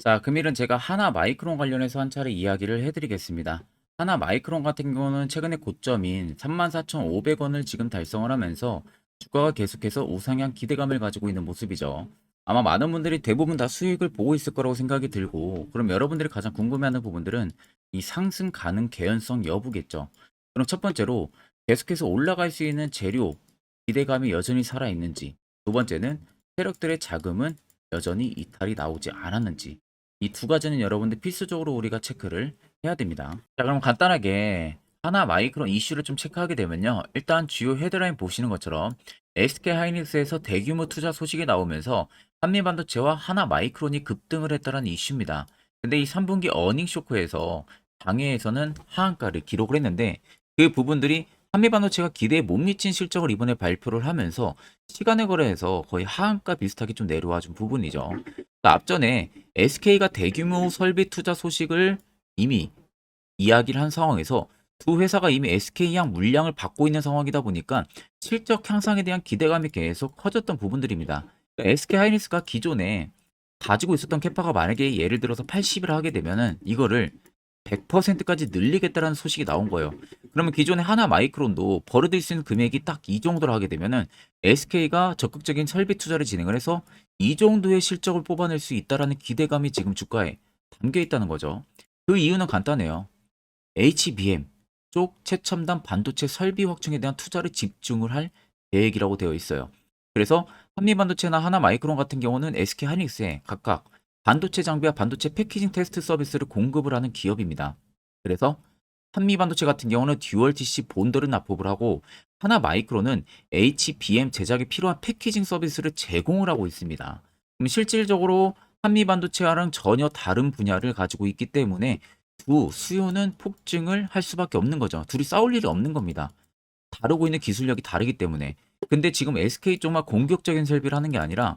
자, 금일은 제가 하나 마이크론 관련해서 한 차례 이야기를 해드리겠습니다. 하나 마이크론 같은 경우는 최근에 고점인 34,500원을 지금 달성을 하면서 주가가 계속해서 우상향 기대감을 가지고 있는 모습이죠. 아마 많은 분들이 대부분 다 수익을 보고 있을 거라고 생각이 들고, 그럼 여러분들이 가장 궁금해하는 부분들은 이 상승 가능 개연성 여부겠죠. 그럼 첫 번째로 계속해서 올라갈 수 있는 재료, 기대감이 여전히 살아있는지, 두 번째는 세력들의 자금은 여전히 이탈이 나오지 않았는지, 이 두 가지는 여러분들 필수적으로 우리가 체크를 해야 됩니다. 자, 그럼 간단하게 하나 마이크론 이슈를 좀 체크하게 되면요. 일단 주요 헤드라인 보시는 것처럼 SK 하이닉스에서 대규모 투자 소식이 나오면서 한미반도체와 하나 마이크론이 급등을 했다는 이슈입니다. 근데 이 3분기 어닝 쇼크에서 장외에서는 하한가를 기록을 했는데, 그 부분들이 한미반도체가 기대에 못 미친 실적을 이번에 발표를 하면서 시간의 거래에서 거의 하한가 비슷하게 좀 내려와 준 부분이죠. 앞전에 SK가 대규모 설비 투자 소식을 이미 이야기를 한 상황에서 두 회사가 이미 SK향 물량을 받고 있는 상황이다 보니까 실적 향상에 대한 기대감이 계속 커졌던 부분들입니다. SK 하이닉스가 기존에 가지고 있었던 캐파가 만약에 예를 들어서 80을 하게 되면은 이거를 100%까지 늘리겠다라는 소식이 나온 거예요. 그러면 기존에 하나 마이크론도 벌어들일 수 있는 금액이 딱 이 정도로 하게 되면은 SK가 적극적인 설비 투자를 진행을 해서 이 정도의 실적을 뽑아낼 수 있다라는 기대감이 지금 주가에 담겨 있다는 거죠. 그 이유는 간단해요. HBM 쪽 최첨단 반도체 설비 확충에 대한 투자를 집중을 할 계획이라고 되어 있어요. 그래서 한미반도체나 하나마이크론 같은 경우는 SK 하이닉스에 각각 반도체 장비와 반도체 패키징 테스트 서비스를 공급을 하는 기업입니다. 그래서 한미반도체 같은 경우는 듀얼 TC 본드를 납품을 하고, 하나마이크론은 HBM 제작에 필요한 패키징 서비스를 제공을 하고 있습니다. 그럼 실질적으로 한미반도체와는 전혀 다른 분야를 가지고 있기 때문에 두 수요는 폭증을 할 수밖에 없는 거죠. 둘이 싸울 일이 없는 겁니다. 다루고 있는 기술력이 다르기 때문에. 근데 지금 SK 쪽만 공격적인 설비를 하는 게 아니라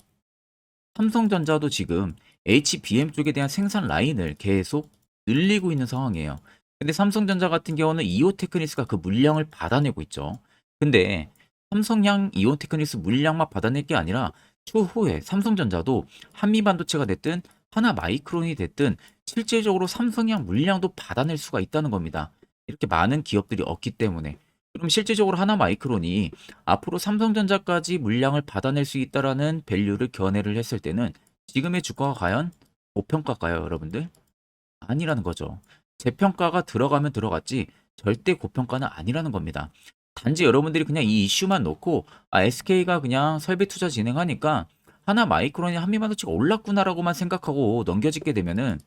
삼성전자도 지금 HBM 쪽에 대한 생산 라인을 계속 늘리고 있는 상황이에요. 근데 삼성전자 같은 경우는 이오테크니스가 그 물량을 받아내고 있죠. 근데 삼성향 이오테크니스 물량만 받아낼 게 아니라 추후에 삼성전자도 한미반도체가 됐든 하나 마이크론이 됐든 실질적으로 삼성향 물량도 받아낼 수가 있다는 겁니다. 이렇게 많은 기업들이 없기 때문에. 그럼 실질적으로 하나 마이크론이 앞으로 삼성전자까지 물량을 받아낼 수 있다라는 밸류를 견해를 했을 때는 지금의 주가가 과연 고평가일까요, 여러분들? 아니라는 거죠. 재평가가 들어가면 들어갔지 절대 고평가는 아니라는 겁니다. 단지 여러분들이 그냥 이 이슈만 놓고 SK가 그냥 설비 투자 진행하니까 하나 마이크론이 한미반도체가 올랐구나라고만 생각하고 넘겨짓게 되면은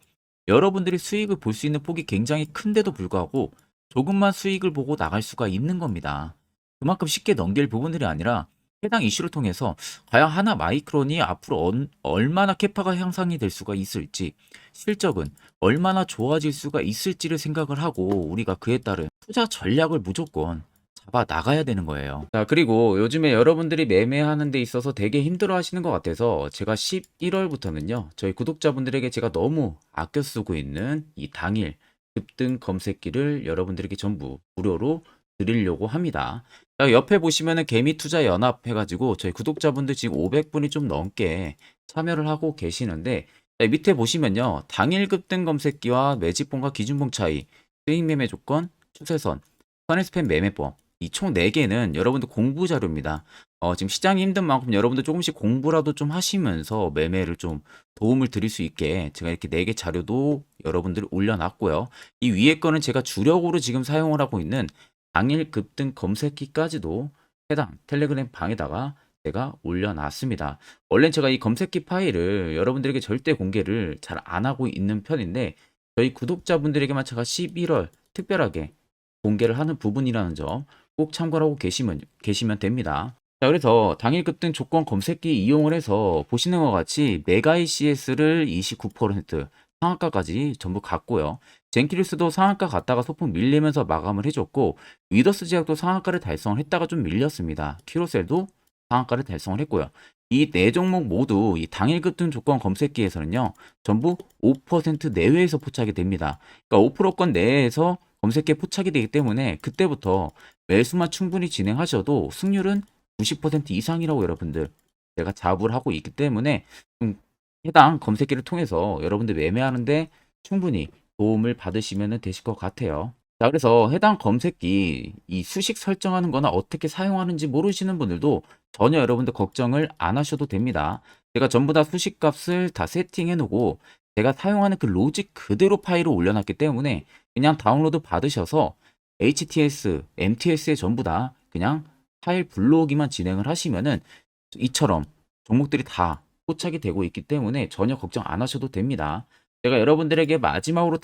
여러분들이 수익을 볼 수 있는 폭이 굉장히 큰데도 불구하고 조금만 수익을 보고 나갈 수가 있는 겁니다. 그만큼 쉽게 넘길 부분들이 아니라 해당 이슈를 통해서 과연 하나 마이크론이 앞으로 얼마나 캐파가 향상이 될 수가 있을지, 실적은 얼마나 좋아질 수가 있을지를 생각을 하고 우리가 그에 따른 투자 전략을 무조건 잡아 나가야 되는 거예요. 자, 그리고 요즘에 여러분들이 매매하는 데 있어서 되게 힘들어 하시는 것 같아서 제가 11월부터는요, 저희 구독자분들에게 제가 너무 아껴 쓰고 있는 이 당일 급등 검색기를 여러분들에게 전부 무료로 드리려고 합니다. 자, 옆에 보시면은 개미 투자 연합 해가지고 저희 구독자분들 지금 500분이 좀 넘게 참여를 하고 계시는데, 자, 밑에 보시면요, 당일 급등 검색기와 매집봉과 기준봉 차이, 수익 매매 조건, 추세선, 선행스팸 매매법, 이 총 4개는 여러분들 공부 자료입니다. 지금 시장이 힘든 만큼 여러분들 조금씩 공부라도 좀 하시면서 매매를 좀 도움을 드릴 수 있게 제가 이렇게 4개 자료도 여러분들 올려놨고요. 이 위에 거는 제가 주력으로 지금 사용을 하고 있는 당일 급등 검색기까지도 해당 텔레그램 방에다가 제가 올려놨습니다. 원래 제가 이 검색기 파일을 여러분들에게 절대 공개를 잘 안 하고 있는 편인데, 저희 구독자분들에게만 제가 11월 특별하게 공개를 하는 부분이라는 점 꼭 참고하고 계시면 됩니다. 자, 그래서 당일 급등 조건 검색기 이용을 해서 보시는 것 같이 메가이 CS를 29% 상한가까지 전부 갔고요. 젠키리스도 상한가 갔다가 소폭 밀리면서 마감을 해줬고, 위더스 제약도 상한가를 달성을 했다가 좀 밀렸습니다. 키로셀도 상한가를 달성을 했고요. 이 네 종목 모두 이 당일 급등 조건 검색기에서는요, 전부 5% 내외에서 포착이 됩니다. 그러니까 5%권 내에서 검색기에 포착이 되기 때문에 그때부터 매수만 충분히 진행하셔도 승률은 90% 이상이라고 여러분들 제가 자부를 하고 있기 때문에 좀 해당 검색기를 통해서 여러분들 매매하는데 충분히 도움을 받으시면 되실 것 같아요. 자, 그래서 해당 검색기 이 수식 설정하는 거나 어떻게 사용하는지 모르시는 분들도 전혀 여러분들 걱정을 안 하셔도 됩니다. 제가 전부 다 수식 값을 다 세팅해 놓고 제가 사용하는 그 로직 그대로 파일을 올려놨기 때문에 그냥 다운로드 받으셔서 HTS, MTS에 전부 다 그냥 파일 불러오기만 진행을 하시면은 이처럼 종목들이 다 포착이 되고 있기 때문에 전혀 걱정 안 하셔도 됩니다. 제가 여러분들에게 마지막으로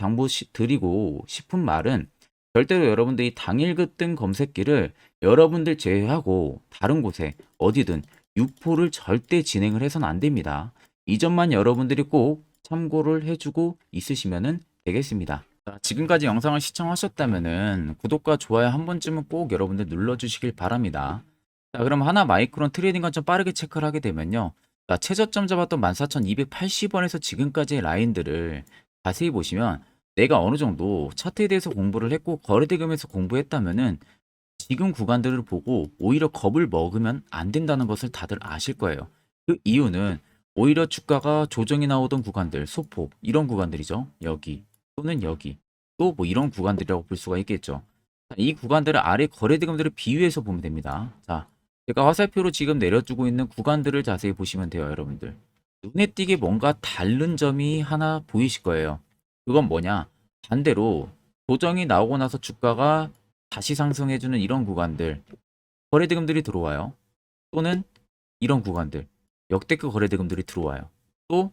드리고 싶은 말은 절대로 여러분들이 당일 급등 검색기를 여러분들 제외하고 다른 곳에 어디든 유포를 절대 진행을 해서는 안 됩니다. 이 점만 여러분들이 꼭 참고를 해주고 있으시면 되겠습니다. 자, 지금까지 영상을 시청하셨다면 구독과 좋아요 한 번쯤은 꼭 여러분들 눌러주시길 바랍니다. 자, 그럼 하나 마이크론 트레이딩 관점 빠르게 체크를 하게 되면요. 자, 최저점 잡았던 14,280원에서 지금까지의 라인들을 자세히 보시면 내가 어느 정도 차트에 대해서 공부를 했고 거래대금에서 공부했다면은 지금 구간들을 보고 오히려 겁을 먹으면 안 된다는 것을 다들 아실 거예요. 그 이유는 오히려 주가가 조정이 나오던 구간들, 소폭 이런 구간들이죠. 여기 또는 여기 또 뭐 이런 구간들이라고 볼 수가 있겠죠. 자, 이 구간들을 아래 거래대금들을 비유해서 보면 됩니다. 자, 제가 화살표로 지금 내려주고 있는 구간들을 자세히 보시면 돼요, 여러분들. 눈에 띄게 뭔가 다른 점이 하나 보이실 거예요. 그건 뭐냐? 반대로 조정이 나오고 나서 주가가 다시 상승해주는 이런 구간들, 거래대금들이 들어와요. 또는 이런 구간들, 역대급 거래대금들이 들어와요. 또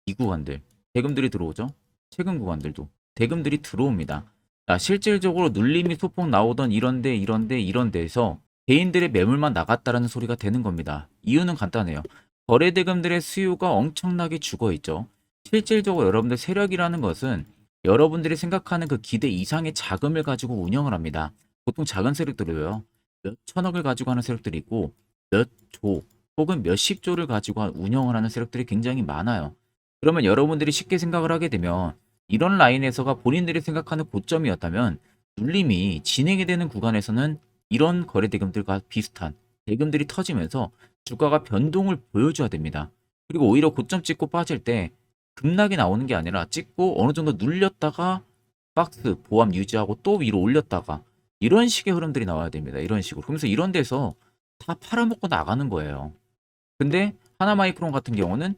이 구간들, 대금들이 들어오죠. 최근 구간들도 대금들이 들어옵니다. 자, 실질적으로 눌림이 소폭 나오던 이런 데에서 개인들의 매물만 나갔다라는 소리가 되는 겁니다. 이유는 간단해요. 거래대금들의 수요가 엄청나게 죽어 있죠. 실질적으로 여러분들 세력이라는 것은 여러분들이 생각하는 그 기대 이상의 자금을 가지고 운영을 합니다. 보통 작은 세력들이요. 몇 천억을 가지고 하는 세력들이 있고 몇 조 혹은 몇십 조를 가지고 운영을 하는 세력들이 굉장히 많아요. 그러면 여러분들이 쉽게 생각을 하게 되면 이런 라인에서가 본인들이 생각하는 고점이었다면 눌림이 진행이 되는 구간에서는 이런 거래 대금들과 비슷한 대금들이 터지면서 주가가 변동을 보여줘야 됩니다. 그리고 오히려 고점 찍고 빠질 때 급락이 나오는 게 아니라 찍고 어느 정도 눌렸다가 박스 보합 유지하고 또 위로 올렸다가 이런 식의 흐름들이 나와야 됩니다. 이런 식으로. 그러면서 이런 데서 다 팔아먹고 나가는 거예요. 근데 하나마이크론 같은 경우는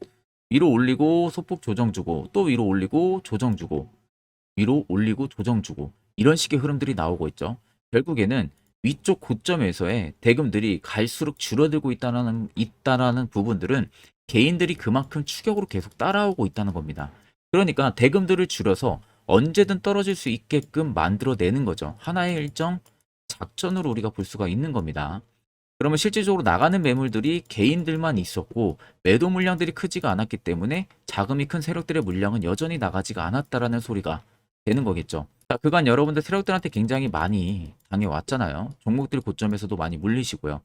위로 올리고 소폭 조정 주고 또 위로 올리고 조정 주고 위로 올리고 조정 주고 이런 식의 흐름들이 나오고 있죠. 결국에는 위쪽 고점에서의 대금들이 갈수록 줄어들고 있다라는 부분들은 개인들이 그만큼 추격으로 계속 따라오고 있다는 겁니다. 그러니까 대금들을 줄여서 언제든 떨어질 수 있게끔 만들어내는 거죠. 하나의 일정 작전으로 우리가 볼 수가 있는 겁니다. 그러면 실질적으로 나가는 매물들이 개인들만 있었고 매도 물량들이 크지가 않았기 때문에 자금이 큰 세력들의 물량은 여전히 나가지가 않았다라는 소리가 되는 거겠죠. 자, 그간 여러분들 세력들한테 굉장히 많이 당해왔잖아요. 종목들 고점에서도 많이 물리시고요.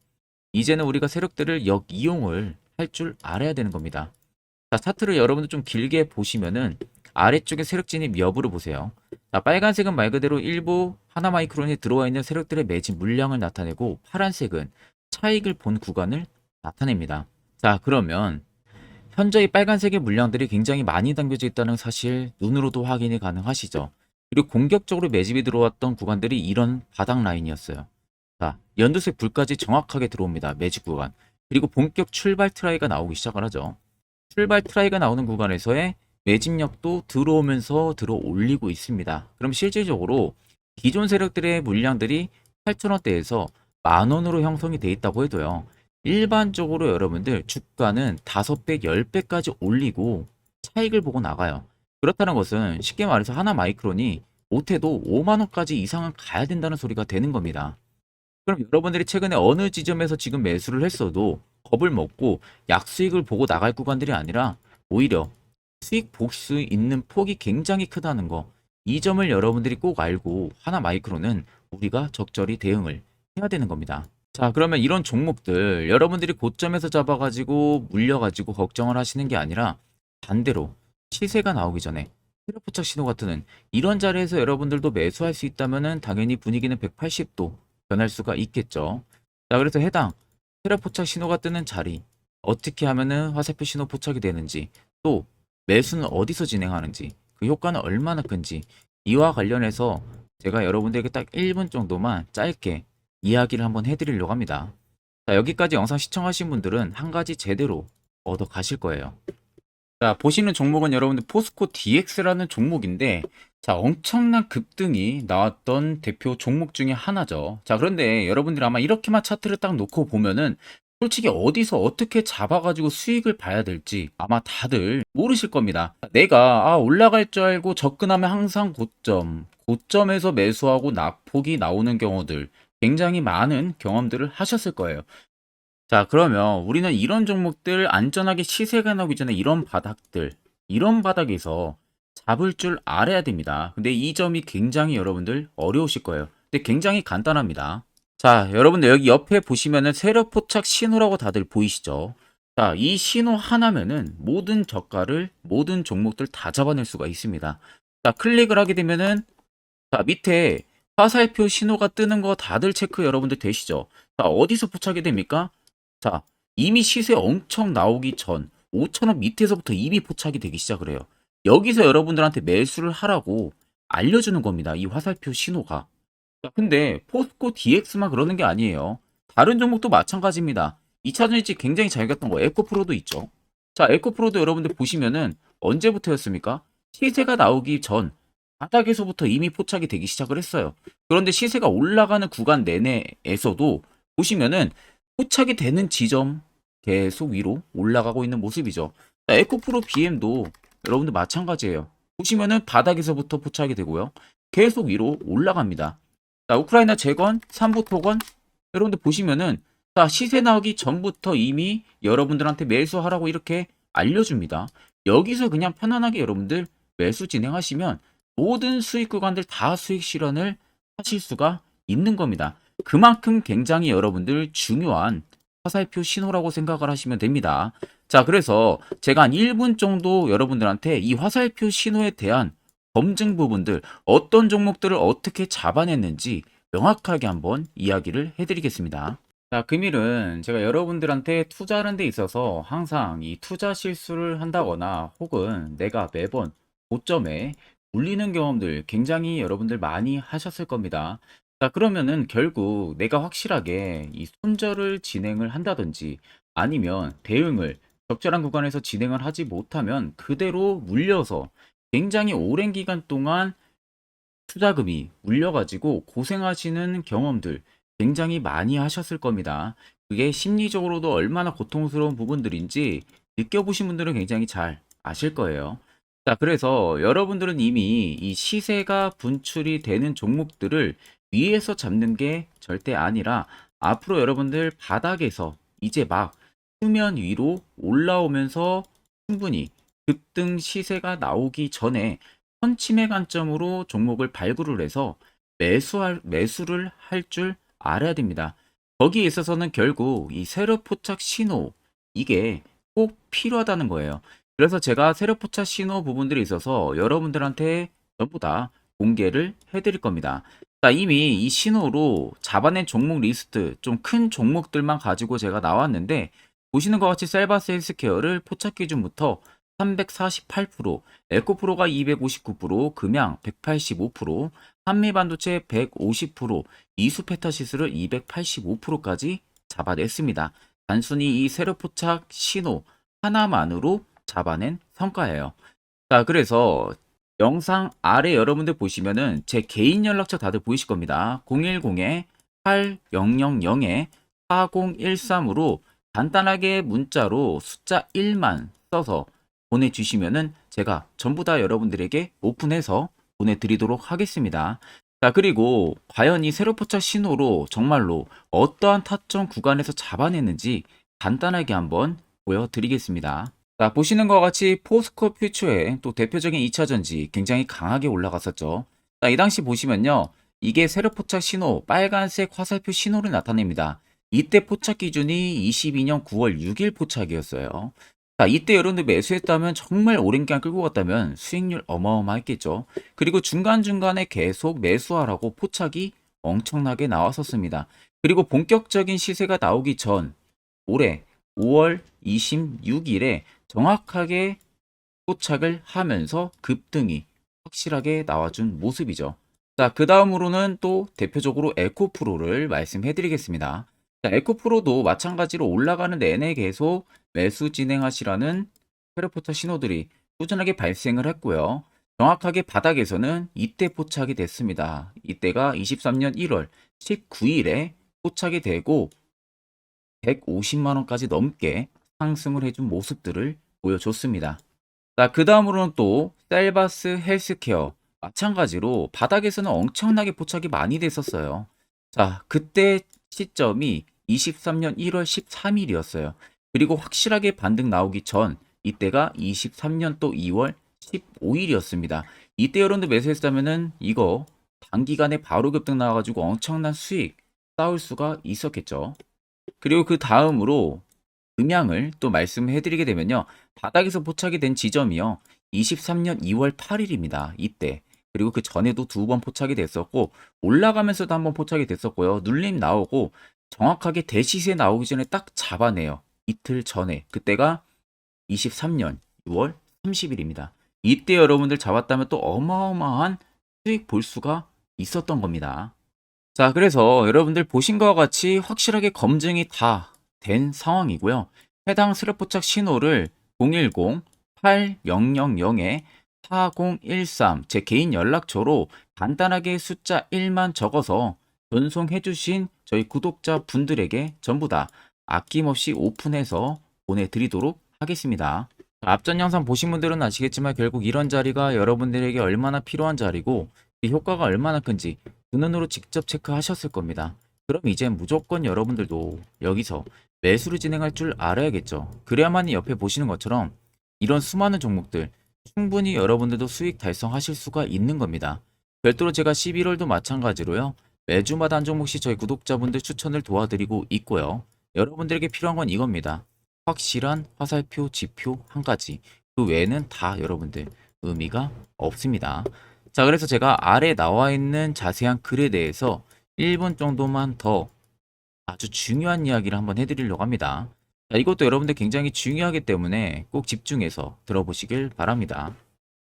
이제는 우리가 세력들을 역이용을 할 줄 알아야 되는 겁니다. 자, 차트를 여러분들 좀 길게 보시면은 아래쪽에 세력 진입 여부를 보세요. 자, 빨간색은 말 그대로 일부 하나마이크론에 들어와 있는 세력들의 매집 물량을 나타내고 파란색은 차익을 본 구간을 나타냅니다. 자, 그러면 현재 이 빨간색의 물량들이 굉장히 많이 담겨져 있다는 사실 눈으로도 확인이 가능하시죠. 그리고 공격적으로 매집이 들어왔던 구간들이 이런 바닥 라인이었어요. 자, 연두색 불까지 정확하게 들어옵니다. 매집 구간. 그리고 본격 출발 트라이가 나오기 시작을 하죠. 출발 트라이가 나오는 구간에서의 매집력도 들어오면서 들어 올리고 있습니다. 그럼 실질적으로 기존 세력들의 물량들이 8,000원대에서 만원으로 형성이 돼 있다고 해도요. 일반적으로 여러분들 주가는 5배, 10배까지 올리고 차익을 보고 나가요. 그렇다는 것은 쉽게 말해서 하나 마이크론이 못해도 5만원까지 이상은 가야 된다는 소리가 되는 겁니다. 그럼 여러분들이 최근에 어느 지점에서 지금 매수를 했어도 겁을 먹고 약수익을 보고 나갈 구간들이 아니라 오히려 수익 볼 수 있는 폭이 굉장히 크다는 거. 이 점을 여러분들이 꼭 알고 하나 마이크로는 우리가 적절히 대응을 해야 되는 겁니다. 자, 그러면 이런 종목들 여러분들이 고점에서 잡아가지고 물려가지고 걱정을 하시는 게 아니라 반대로 시세가 나오기 전에 트레포착 신호가 뜨는 이런 자리에서 여러분들도 매수할 수 있다면은 당연히 분위기는 180도 변할 수가 있겠죠. 자, 그래서 해당 테라 포착 신호가 뜨는 자리 어떻게 하면은 화살표 신호 포착이 되는지 또 매수는 어디서 진행하는지, 그 효과는 얼마나 큰지, 이와 관련해서 제가 여러분들에게 딱 1분 정도만 짧게 이야기를 한번 해드리려고 합니다. 자, 여기까지 영상 시청하신 분들은 한 가지 제대로 얻어 가실 거예요. 자, 보시는 종목은 여러분들 포스코 DX라는 종목인데, 자, 엄청난 급등이 나왔던 대표 종목 중에 하나죠. 자, 그런데 여러분들이 아마 이렇게만 차트를 딱 놓고 보면은 솔직히 어디서 어떻게 잡아가지고 수익을 봐야 될지 아마 다들 모르실 겁니다. 내가 올라갈 줄 알고 접근하면 항상 고점에서 매수하고 낙폭이 나오는 경우들 굉장히 많은 경험들을 하셨을 거예요. 자, 그러면 우리는 이런 종목들 안전하게 시세가 나오기 전에 이런 바닥에서 잡을 줄 알아야 됩니다. 근데 이 점이 굉장히 여러분들 어려우실 거예요. 근데 굉장히 간단합니다. 자, 여러분들 여기 옆에 보시면은 세력 포착 신호라고 다들 보이시죠? 자, 이 신호 하나면은 모든 저가를, 모든 종목들 다 잡아낼 수가 있습니다. 자, 클릭을 하게 되면은 자, 밑에 화살표 신호가 뜨는 거 다들 체크 여러분들 되시죠? 자, 어디서 포착이 됩니까? 자, 이미 시세 엄청 나오기 전 5천원 밑에서부터 이미 포착이 되기 시작을 해요. 여기서 여러분들한테 매수를 하라고 알려주는 겁니다. 이 화살표 신호가. 자, 근데 포스코 DX만 그러는 게 아니에요. 다른 종목도 마찬가지입니다. 2차 전지 굉장히 잘 갔던 거 에코프로도 있죠. 자, 에코프로도 여러분들 보시면은 언제부터였습니까? 시세가 나오기 전 바닥에서부터 이미 포착이 되기 시작을 했어요. 그런데 시세가 올라가는 구간 내내에서도 보시면은 포착이 되는 지점 계속 위로 올라가고 있는 모습이죠. 자, 에코프로 BM도 여러분들 마찬가지예요. 보시면은 바닥에서부터 포착이 되고요. 계속 위로 올라갑니다. 자, 우크라이나 재건, 삼부 토건 여러분들 보시면은 자, 시세 나오기 전부터 이미 여러분들한테 매수하라고 이렇게 알려줍니다. 여기서 그냥 편안하게 여러분들 매수 진행하시면 모든 수익 구간들 다 수익 실현을 하실 수가 있는 겁니다. 그만큼 굉장히 여러분들 중요한 화살표 신호라고 생각을 하시면 됩니다. 자, 그래서 제가 한 1분 정도 여러분들한테 이 화살표 신호에 대한 검증 부분들, 어떤 종목들을 어떻게 잡아냈는지 명확하게 한번 이야기를 해드리겠습니다. 자, 금일은 제가 여러분들한테 투자하는 데 있어서 항상 이 투자 실수를 한다거나 혹은 내가 매번 고점에 물리는 경험들 굉장히 여러분들 많이 하셨을 겁니다. 자, 그러면은 결국 내가 확실하게 이 손절을 진행을 한다든지 아니면 대응을 적절한 구간에서 진행을 하지 못하면 그대로 물려서 굉장히 오랜 기간 동안 투자금이 물려가지고 고생하시는 경험들 굉장히 많이 하셨을 겁니다. 그게 심리적으로도 얼마나 고통스러운 부분들인지 느껴보신 분들은 굉장히 잘 아실 거예요. 자, 그래서 여러분들은 이미 이 시세가 분출이 되는 종목들을 위에서 잡는 게 절대 아니라 앞으로 여러분들 바닥에서 이제 막 수면 위로 올라오면서 충분히 급등 시세가 나오기 전에 선침의 관점으로 종목을 발굴을 해서 매수를 할 줄 알아야 됩니다. 거기에 있어서는 결국 이 세력 포착 신호 이게 꼭 필요하다는 거예요. 그래서 제가 세력 포착 신호 부분들이 있어서 여러분들한테 전부 다 공개를 해드릴 겁니다. 자, 이미 이 신호로 잡아낸 종목 리스트 좀 큰 종목들만 가지고 제가 나왔는데 보시는 것 같이 셀바스 헬스케어를 포착 기준부터 348%, 에코프로가 259%, 금양 185%, 한미반도체 150%, 이수페타시스를 285%까지 잡아냈습니다. 단순히 이 세력포착 신호 하나만으로 잡아낸 성과예요. 자, 그래서 영상 아래 여러분들 보시면은 제 개인 연락처 다들 보이실 겁니다. 010-8013-4013으로 간단하게 문자로 숫자 1만 써서 보내주시면은 제가 전부 다 여러분들에게 오픈해서 보내드리도록 하겠습니다. 자, 그리고 과연 이 세로포착 신호로 정말로 어떠한 타점 구간에서 잡아냈는지 간단하게 한번 보여드리겠습니다. 자, 보시는 것과 같이 포스코 퓨처의 또 대표적인 2차 전지 굉장히 강하게 올라갔었죠. 자, 이 당시 보시면요. 이게 세로포착 신호, 빨간색 화살표 신호를 나타냅니다. 이때 포착 기준이 22년 9월 6일 포착이었어요. 자, 이때 여러분들 매수했다면 정말 오랜 기간 끌고 갔다면 수익률 어마어마했겠죠. 그리고 중간중간에 계속 매수하라고 포착이 엄청나게 나왔었습니다. 그리고 본격적인 시세가 나오기 전 올해 5월 26일에 정확하게 포착을 하면서 급등이 확실하게 나와준 모습이죠. 자, 그 다음으로는 또 대표적으로 에코프로를 말씀해 드리겠습니다. 자, 에코프로도 마찬가지로 올라가는 내내 계속 매수 진행하시라는 페르포차 신호들이 꾸준하게 발생을 했고요. 정확하게 바닥에서는 이때 포착이 됐습니다. 이때가 23년 1월 19일에 포착이 되고 150만 원까지 넘게 상승을 해준 모습들을 보여줬습니다. 자, 그 다음으로는 또 셀바스 헬스케어 마찬가지로 바닥에서는 엄청나게 포착이 많이 됐었어요. 자, 그때 시점이 23년 1월 13일이었어요. 그리고 확실하게 반등 나오기 전 이때가 23년 또 2월 15일이었습니다. 이때 여러분들 매수했다면은 이거 단기간에 바로 급등 나와가지고 엄청난 수익 쌓을 수가 있었겠죠. 그리고 그 다음으로 음향을 또 말씀해 드리게 되면요. 바닥에서 포착이 된 지점이요. 23년 2월 8일입니다. 이때. 그리고 그 전에도 두 번 포착이 됐었고 올라가면서도 한번 포착이 됐었고요. 눌림 나오고 정확하게 대시세 나오기 전에 딱 잡아내요. 이틀 전에. 그때가 23년 6월 30일입니다. 이때 여러분들 잡았다면 또 어마어마한 수익 볼 수가 있었던 겁니다. 자, 그래서 여러분들 보신 것과 같이 확실하게 검증이 다 된 상황이고요. 해당 스랩포착 신호를 010-8000-4013 제 개인 연락처로 간단하게 숫자 1만 적어서 전송해 주신 저희 구독자 분들에게 전부 다 아낌없이 오픈해서 보내드리도록 하겠습니다. 앞전 영상 보신 분들은 아시겠지만 결국 이런 자리가 여러분들에게 얼마나 필요한 자리고 그 효과가 얼마나 큰지 그 눈으로 직접 체크하셨을 겁니다. 그럼 이제 무조건 여러분들도 여기서 매수를 진행할 줄 알아야겠죠. 그래야만이 옆에 보시는 것처럼 이런 수많은 종목들 충분히 여러분들도 수익 달성하실 수가 있는 겁니다. 별도로 제가 11월도 마찬가지로요. 매주마다 한 종목씩 저희 구독자분들 추천을 도와드리고 있고요. 여러분들에게 필요한 건 이겁니다. 확실한 화살표, 지표 한 가지. 그 외에는 다 여러분들 의미가 없습니다. 자, 그래서 제가 아래 나와 있는 자세한 글에 대해서 1분 정도만 더 아주 중요한 이야기를 한번 해드리려고 합니다. 자, 이것도 여러분들 굉장히 중요하기 때문에 꼭 집중해서 들어보시길 바랍니다.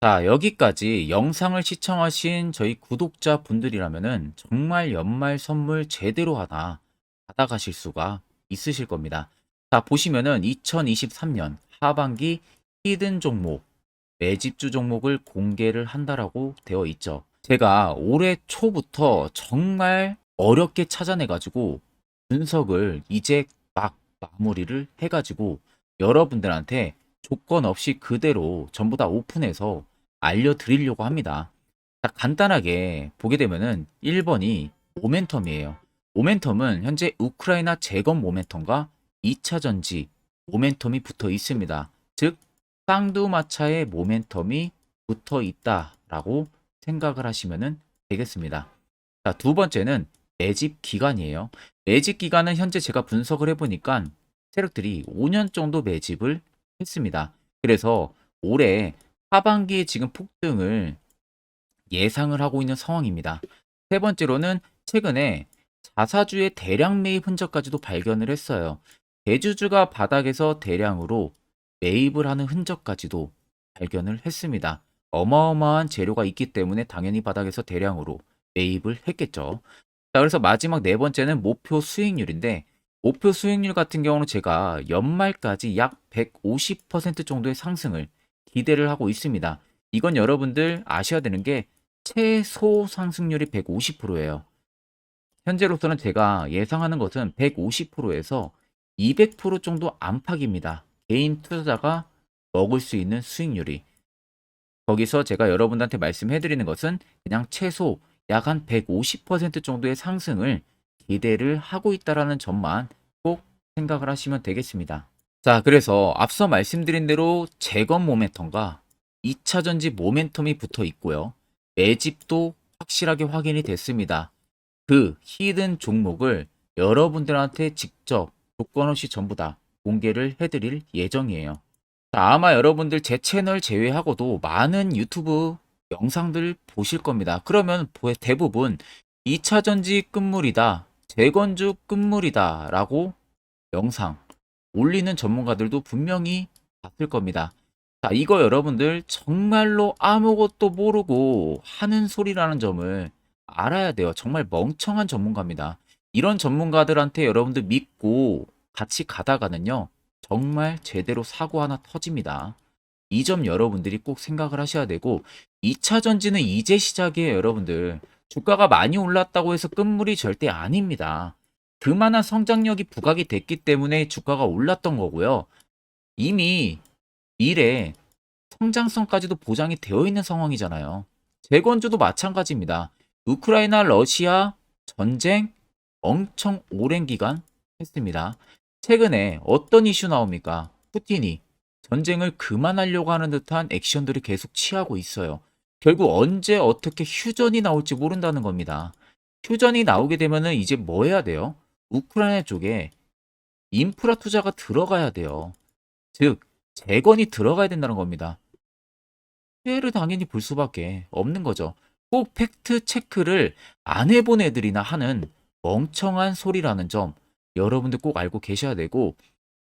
자, 여기까지 영상을 시청하신 저희 구독자 분들이라면은 정말 연말 선물 제대로 하나 받아가실 수가 있으실 겁니다. 자, 보시면은 2023년 하반기 히든 종목, 매집주 종목을 공개를 한다라고 되어 있죠. 제가 올해 초부터 정말 어렵게 찾아내가지고 분석을 이제 막 마무리를 해가지고 여러분들한테 조건 없이 그대로 전부 다 오픈해서 알려드리려고 합니다. 자, 간단하게 보게 되면은 1번이 모멘텀이에요. 모멘텀은 현재 우크라이나 재건 모멘텀과 2차 전지 모멘텀이 붙어 있습니다. 즉 쌍두마차의 모멘텀이 붙어 있다라고 생각을 하시면 되겠습니다. 자, 두 번째는 매집 기간이에요. 매집 기간은 현재 제가 분석을 해보니까 세력들이 5년 정도 매집을 했습니다. 그래서 올해 하반기에 지금 폭등을 예상을 하고 있는 상황입니다. 세 번째로는 최근에 자사주의 대량 매입 흔적까지도 발견을 했어요. 대주주가 바닥에서 대량으로 매입을 하는 흔적까지도 발견을 했습니다. 어마어마한 재료가 있기 때문에 당연히 바닥에서 대량으로 매입을 했겠죠. 자, 그래서 마지막 네 번째는 목표 수익률인데 목표 수익률 같은 경우는 제가 연말까지 약 150% 정도의 상승을 기대를 하고 있습니다. 이건 여러분들 아셔야 되는 게 최소 상승률이 150%예요. 현재로서는 제가 예상하는 것은 150%에서 200% 정도 안팎입니다. 개인 투자자가 먹을 수 있는 수익률이. 거기서 제가 여러분들한테 말씀해 드리는 것은 그냥 최소 약 한 150% 정도의 상승을 기대를 하고 있다라는 점만 꼭 생각을 하시면 되겠습니다. 자, 그래서 앞서 말씀드린 대로 재건 모멘텀과 2차 전지 모멘텀이 붙어 있고요. 매집도 확실하게 확인이 됐습니다. 그 히든 종목을 여러분들한테 직접 조건 없이 전부 다 공개를 해드릴 예정이에요. 자, 아마 여러분들 제 채널 제외하고도 많은 유튜브 영상들 보실 겁니다. 그러면 대부분 2차 전지 끝물이다, 재건주 끝물이다 라고 영상 올리는 전문가들도 분명히 봤을 겁니다. 자, 이거 여러분들 정말로 아무것도 모르고 하는 소리라는 점을 알아야 돼요. 정말 멍청한 전문가입니다. 이런 전문가들한테 여러분들 믿고 같이 가다가는요, 정말 제대로 사고 하나 터집니다. 이 점 여러분들이 꼭 생각을 하셔야 되고, 2차 전지는 이제 시작이에요, 여러분들. 주가가 많이 올랐다고 해서 끝물이 절대 아닙니다. 그만한 성장력이 부각이 됐기 때문에 주가가 올랐던 거고요. 이미 미래 성장성까지도 보장이 되어 있는 상황이잖아요. 재건주도 마찬가지입니다. 우크라이나 러시아 전쟁 엄청 오랜 기간 했습니다. 최근에 어떤 이슈 나옵니까? 푸틴이 전쟁을 그만하려고 하는 듯한 액션들을 계속 취하고 있어요. 결국 언제 어떻게 휴전이 나올지 모른다는 겁니다. 휴전이 나오게 되면은 이제 뭐 해야 돼요? 우크라이나 쪽에 인프라 투자가 들어가야 돼요. 즉, 재건이 들어가야 된다는 겁니다. 피해를 당연히 볼 수밖에 없는 거죠. 꼭 팩트 체크를 안 해본 애들이나 하는 멍청한 소리라는 점 여러분들 꼭 알고 계셔야 되고,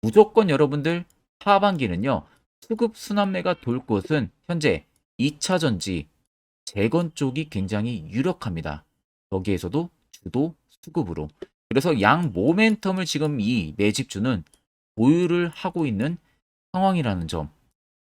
무조건 여러분들 하반기는요, 수급 순환매가 돌 곳은 현재 2차 전지 재건 쪽이 굉장히 유력합니다. 여기에서도 주도 수급으로. 그래서 양 모멘텀을 지금 이 매집주는 보유를 하고 있는 상황이라는 점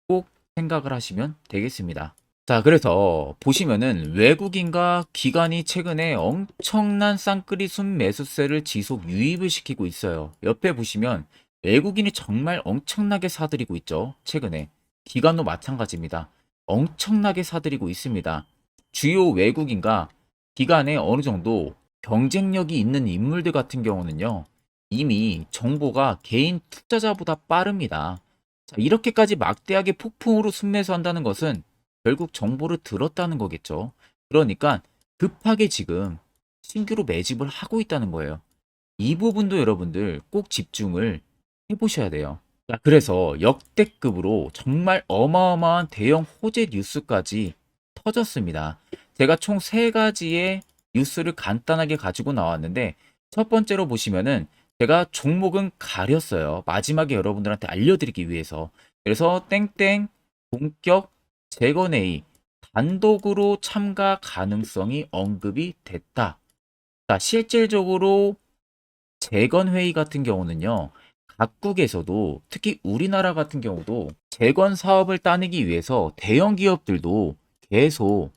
꼭 생각을 하시면 되겠습니다. 자, 그래서 보시면은 외국인과 기관이 최근에 엄청난 쌍끌이 순매수세를 지속 유입을 시키고 있어요. 옆에 보시면 외국인이 정말 엄청나게 사들이고 있죠. 최근에. 기관도 마찬가지입니다. 엄청나게 사들이고 있습니다. 주요 외국인과 기관에 어느 정도 경쟁력이 있는 인물들 같은 경우는요, 이미 정보가 개인 투자자보다 빠릅니다. 자, 이렇게까지 막대하게 폭풍으로 순매수한다는 것은 결국 정보를 들었다는 거겠죠. 그러니까 급하게 지금 신규로 매집을 하고 있다는 거예요. 이 부분도 여러분들 꼭 집중을 해보셔야 돼요. 자, 그래서 역대급으로 정말 어마어마한 대형 호재 뉴스까지 터졌습니다. 제가 총 세 가지의 뉴스를 간단하게 가지고 나왔는데, 첫 번째로 보시면은 제가 종목은 가렸어요. 마지막에 여러분들한테 알려드리기 위해서. 그래서 땡땡 본격 재건회의 단독으로 참가 가능성이 언급이 됐다. 자, 실질적으로 재건회의 같은 경우는요, 각국에서도 특히 우리나라 같은 경우도 재건 사업을 따내기 위해서 대형 기업들도 계속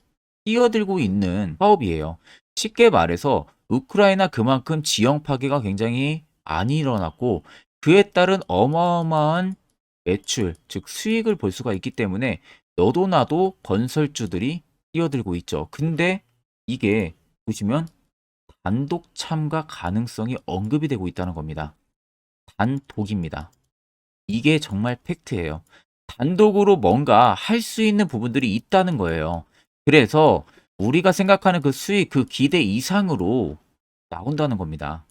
뛰어들고 있는 사업이에요. 쉽게 말해서 우크라이나 그만큼 지형 파괴가 굉장히 많이 일어났고, 그에 따른 어마어마한 매출, 즉 수익을 볼 수가 있기 때문에 너도 나도 건설주들이 뛰어들고 있죠. 근데 이게 보시면 단독 참가 가능성이 언급이 되고 있다는 겁니다. 단독입니다. 이게 정말 팩트예요. 단독으로 뭔가 할 수 있는 부분들이 있다는 거예요. 그래서 우리가 생각하는 그 수익, 그 기대 이상으로 나온다는 겁니다.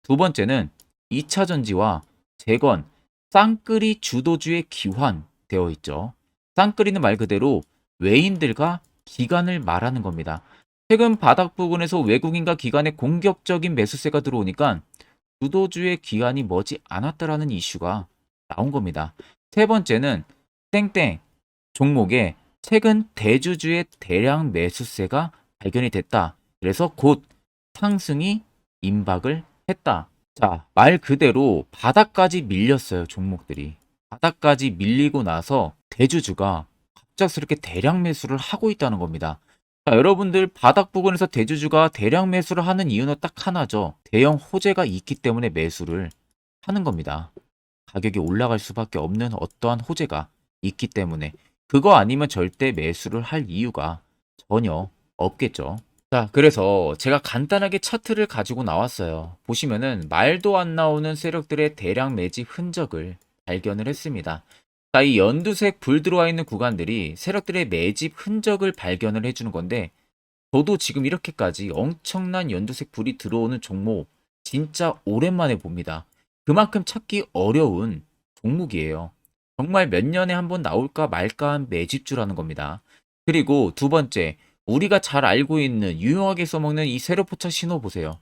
두 번째는 2차 전지와 재건, 쌍끌이 주도주의 기환되어 있죠. 쌍끌이는 말 그대로 외인들과 기관을 말하는 겁니다. 최근 바닥 부근에서 외국인과 기관의 공격적인 매수세가 들어오니까 주도주의 기관이 머지 않았다라는 이슈가 나온 겁니다. 세 번째는 땡땡 종목에 최근 대주주의 대량 매수세가 발견이 됐다. 그래서 곧 상승이 임박을 했다. 자, 말 그대로 바닥까지 밀렸어요, 종목들이. 바닥까지 밀리고 나서 대주주가 갑작스럽게 대량 매수를 하고 있다는 겁니다. 자, 여러분들 바닥 부근에서 대주주가 대량 매수를 하는 이유는 딱 하나죠. 대형 호재가 있기 때문에 매수를 하는 겁니다. 가격이 올라갈 수밖에 없는 어떠한 호재가 있기 때문에 그거 아니면 절대 매수를 할 이유가 전혀 없겠죠. 자, 그래서 제가 간단하게 차트를 가지고 나왔어요. 보시면은 말도 안 나오는 세력들의 대량 매집 흔적을 발견을 했습니다. 자, 이 연두색 불 들어와 있는 구간들이 세력들의 매집 흔적을 발견을 해주는 건데, 저도 지금 이렇게까지 엄청난 연두색 불이 들어오는 종목 진짜 오랜만에 봅니다. 그만큼 찾기 어려운 종목이에요. 정말 몇 년에 한번 나올까 말까 한 매집주라는 겁니다. 그리고 두 번째, 우리가 잘 알고 있는 유용하게 써먹는 이 세로 포착 신호 보세요.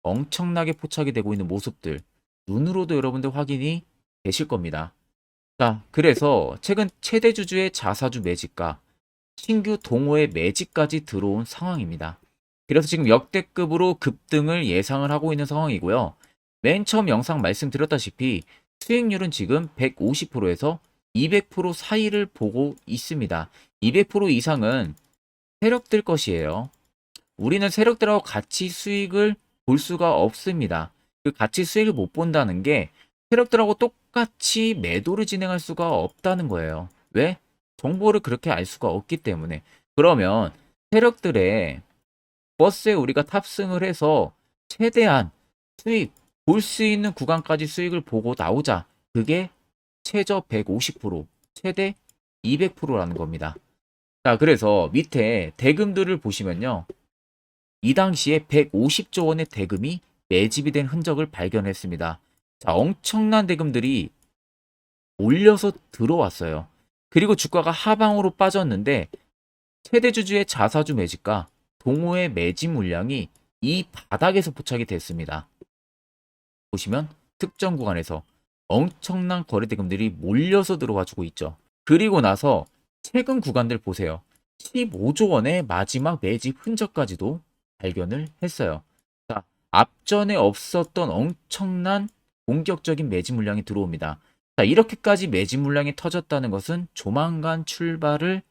엄청나게 포착이 되고 있는 모습들 눈으로도 여러분들 확인이 되실 겁니다. 자, 그래서 최근 최대 주주의 자사주 매집과 신규 동호회 매집까지 들어온 상황입니다. 그래서 지금 역대급으로 급등을 예상을 하고 있는 상황이고요. 맨 처음 영상 말씀드렸다시피 수익률은 지금 150%에서 200% 사이를 보고 있습니다. 200% 이상은 세력들 것이에요. 우리는 세력들하고 같이 수익을 볼 수가 없습니다. 그 같이 수익을 못 본다는 게 세력들하고 똑같이 매도를 진행할 수가 없다는 거예요. 왜? 정보를 그렇게 알 수가 없기 때문에. 그러면 세력들의 버스에 우리가 탑승을 해서 최대한 수익, 볼 수 있는 구간까지 수익을 보고 나오자. 그게 최저 150%, 최대 200%라는 겁니다. 자, 그래서 밑에 대금들을 보시면요. 이 당시에 150조 원의 대금이 매집이 된 흔적을 발견했습니다. 자, 엄청난 대금들이 몰려서 들어왔어요. 그리고 주가가 하방으로 빠졌는데 최대 주주의 자사주 매집과 동호회 매집 물량이 이 바닥에서 포착이 됐습니다. 보시면 특정 구간에서 엄청난 거래 대금들이 몰려서 들어와 주고 있죠. 그리고 나서 최근 구간들 보세요. 15조 원의 마지막 매집 흔적까지도 발견을 했어요. 자, 앞전에 없었던 엄청난 공격적인 매집 물량이 들어옵니다. 자, 이렇게까지 매집 물량이 터졌다는 것은 조만간 출발을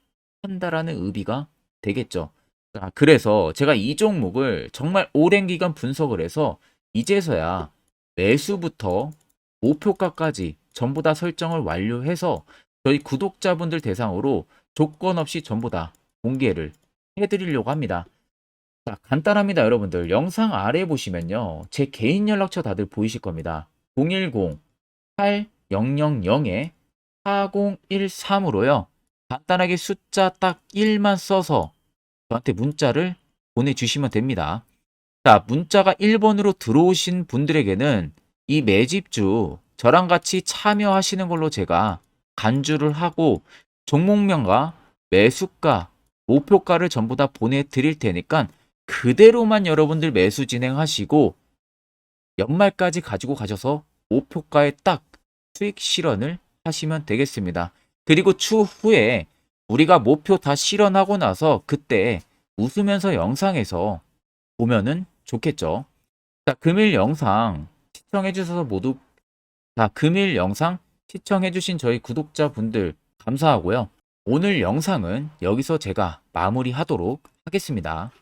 한다라는 의미가 되겠죠. 자, 그래서 제가 이 종목을 정말 오랜 기간 분석을 해서 이제서야 매수부터 목표가까지 전부 다 설정을 완료해서 저희 구독자분들 대상으로 조건 없이 전부 다 공개를 해드리려고 합니다. 자, 간단합니다, 여러분들. 영상 아래 보시면요. 제 개인 연락처 다들 보이실 겁니다. 010-8013-4013으로요. 간단하게 숫자 딱 1만 써서 저한테 문자를 보내주시면 됩니다. 자, 문자가 1번으로 들어오신 분들에게는 이 매집주 저랑 같이 참여하시는 걸로 제가 간주를 하고 종목명과 매수가, 목표가를 전부 다 보내드릴 테니까 그대로만 여러분들 매수 진행하시고 연말까지 가지고 가셔서 목표가에 딱 수익 실현을 하시면 되겠습니다. 그리고 추후에 우리가 목표 다 실현하고 나서 그때 웃으면서 영상에서 보면은 좋겠죠. 자, 금일 영상 시청해 주셔서 모두 금일 영상 시청해 주신 저희 구독자분들 감사하고요. 오늘 영상은 여기서 제가 마무리하도록 하겠습니다.